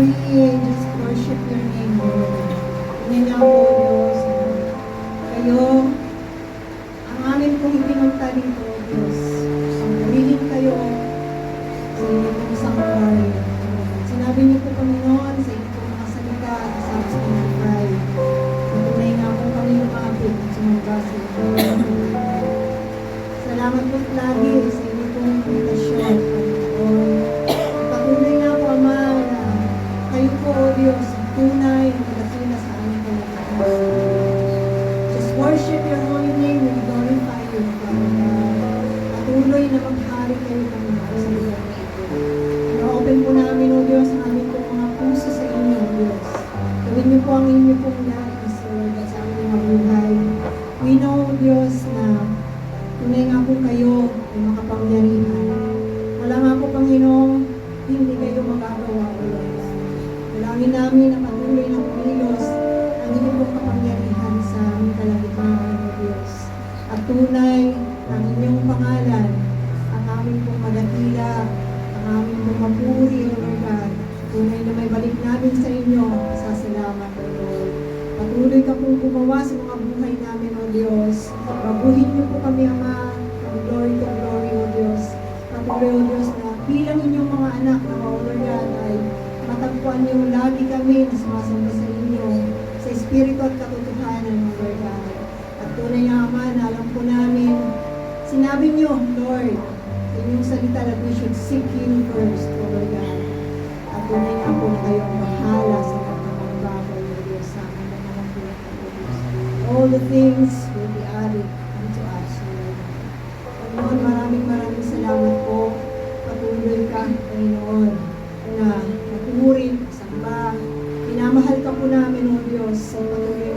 we just worship your name, Lord. Ngayon nga po, Diyos, kayo, ang amin pong ipinunta dito, Diyos. Ang pumilin kayo sa inyong pong sangkay. Sinabi niyo po, Panginoon, sa inyong pong mga salita at sa ating pagkay. Tunay nga po kami lumapit at sumamba sa inyo. Salamat po lagi sa inyong pong invitasyon, Panginoon. Patuloy nga po, Ama, na kayo po, O Diyos, tunay na magkasila sa aming pagkakasal. Just worship your holy name and glorify you, Father God. Patuloy na maghari kayo, Panginoon, sa lugar na ito. Ino-open po namin, O Diyos, ang aming pong mga puso sa inyo, O Diyos. Gawin niyo po ang inyong pong nais, Lord, at sa aming mga buhay. We know, O Diyos, na tunay nga po kayo ay makapangyarihan. Wala nga po, Panginoon, hindi kayo magagawa, O Lord. Dalangin namin na patuloy na kumilos ang inyong pong kapangyarihan sa aming kalagitnaan, O Diyos. At tunay ang inyong pangalan, ang aming pong madakila, ang aming pong mapuri, O Lord God. Tunay na may balik namin sa inyo, sasalamat, O Lord. Patuloy ka pong gumawa sa mga buhay namin, O Diyos. Baguhin niyo po kami, Ama, from glory to glory, O Diyos. Patuloy, O Diyos, na bilang inyong mga anak na, O Lord God, ay matagpuan niyo lagi kami na sumasamba sa inyo, sa Espiritu at katotohanan, O Lord God. At tunay na, Ama, na alam po namin, sinabi niyo, Lord, sa inyong salita that we should seek you first, O Lord God. At tunay nga po na kayo ang bahala sa lahat ng mga bagay, O Diyos, sa amin na mga buhay, O Diyos. All the things will be added unto us, O Lord. Panginoon, maraming salamat po. Patuloy ka, Panginoon, na napurin, samba. Minamahal ka po namin, O Diyos. Patuloy